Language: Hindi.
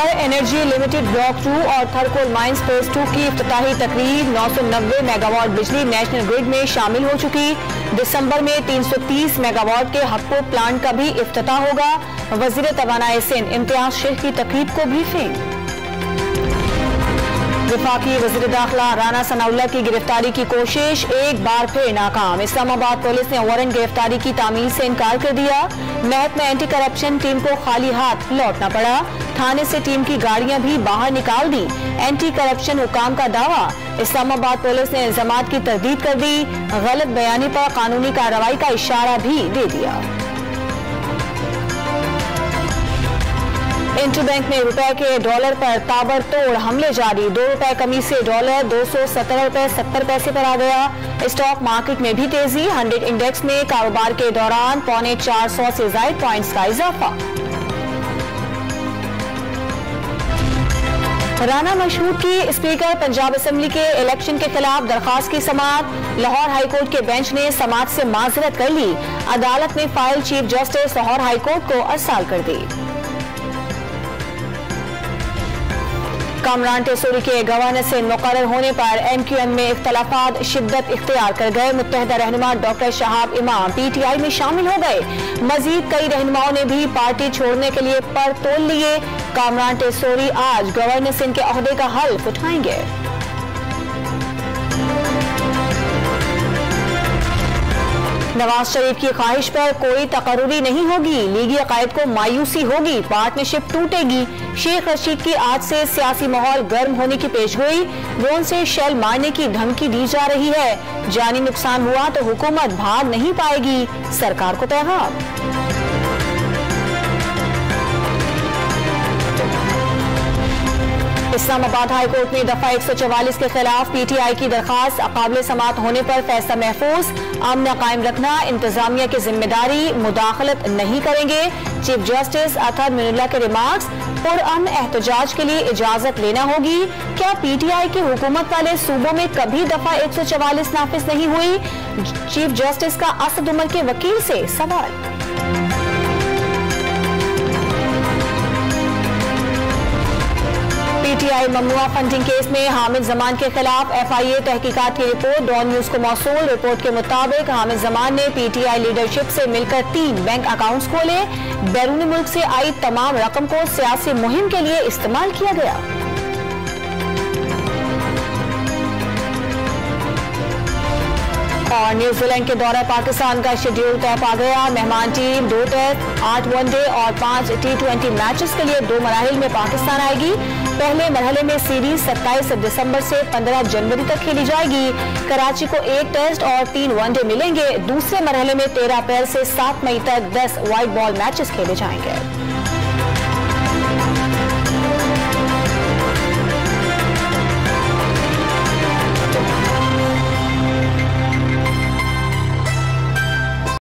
पर एनर्जी लिमिटेड ब्लॉक 2 और थरकोल माइंस फेज 2 की इफ्तिताही तकरीब 990 मेगावाट बिजली नेशनल ग्रिड में शामिल हो चुकी। दिसंबर में 330 मेगावाट के हक्को प्लांट का भी इफ्तिताह होगा। वजीर तवानाई सिंध इम्तियाज शेख की तकरीब को ब्रीफिंग। वफाकी वज़ीर दाखिला राना सनाउल्लाह की गिरफ्तारी की कोशिश एक बार फिर नाकाम। इस्लामाबाद पुलिस ने वारंट गिरफ्तारी की तामील से इनकार कर दिया। महकमा एंटी करप्शन टीम को खाली हाथ लौटना पड़ा। थाने से टीम की गाड़ियां भी बाहर निकाल दी। एंटी करप्शन हुकाम का दावा। इस्लामाबाद पुलिस ने इल्जामात की तरदीद कर दी। गलत बयानी पर कानूनी कार्रवाई का इशारा भी दे दिया। इंटरबैंक में रुपए के डॉलर पर ताबड़तोड़ हमले जारी। 2 रुपए कमी से डॉलर 217 रुपए 70 पैसे पर आ गया। स्टॉक मार्केट में भी तेजी। 100 इंडेक्स में कारोबार के दौरान 450 से ज्यादा पॉइंट्स का इजाफा। राना मशहूद की स्पीकर पंजाब असेंबली के इलेक्शन के खिलाफ दरखास्त की समाअत। लाहौर हाईकोर्ट के बेंच ने समाअत से माजरत कर ली। अदालत ने file chief justice Lahore high court को अरसाल कर दी। कामरान टेसोरी के गवर्नर से मुकर्रर होने पर MQM में इख्तलाफात शिद्दत इख्तियार कर गए। मुत्तहिदा रहनुमा डॉक्टर शहाब इमाम PTI में शामिल हो गए। मजीद कई रहनुमाओं ने भी पार्टी छोड़ने के लिए पर तोल लिए। कामरान टेसोरी आज गवर्नर सिंध के ओहदे का हल्फ उठाएंगे। नवाज शरीफ की ख्वाहिश पर कोई तकर्रुरी नहीं होगी। लीगी अकायद को मायूसी होगी। पार्टनरशिप टूटेगी। शेख रशीद की आज से सियासी माहौल गर्म होने की पेशगोई। ड्रोन से शेल मारने की धमकी दी जा रही है। जानी नुकसान हुआ तो हुकूमत भाग नहीं पाएगी। सरकार को पैगाम। इस्लामाबाद हाईकोर्ट ने दफा 144 के खिलाफ PTI की दरखास्त काबिल समाअत होने पर फैसला महफूज। अमन कायम रखना इंतजामिया की जिम्मेदारी। मुदाखलत नहीं करेंगे। चीफ जस्टिस अतहर मिनुल्लाह के रिमार्क्स। पुरअमन एहतजाज के लिए इजाजत लेना होगी। क्या PTI की हुकूमत वाले सूबों में कभी दफा 144 नाफिज नहीं हुई? चीफ जस्टिस का असद उमर के वकील से सवाल। PTI ममनुआ फंडिंग केस में हामिद जमान के खिलाफ FIA तहकीकात की रिपोर्ट डॉन न्यूज को मौसूल। रिपोर्ट के मुताबिक हामिद जमान ने PTI लीडरशिप से मिलकर 3 बैंक अकाउंट्स खोले। बैरून मुल्क से आई तमाम रकम को सियासी मुहिम के लिए इस्तेमाल किया गया। और न्यूजीलैंड के दौरे पाकिस्तान का शेड्यूल तय पा गया। मेहमान टीम 2 टेस्ट 8 वनडे और 5 T20 मैचेस के लिए 2 मराहिल में पाकिस्तान आएगी। पहले मरहले में सीरीज 27 दिसंबर से 15 जनवरी तक खेली जाएगी। कराची को 1 टेस्ट और 3 वनडे मिलेंगे। दूसरे मरहले में 13 अप्रैल से 7 मई तक 10 व्हाइट बॉल मैचेस खेले जाएंगे।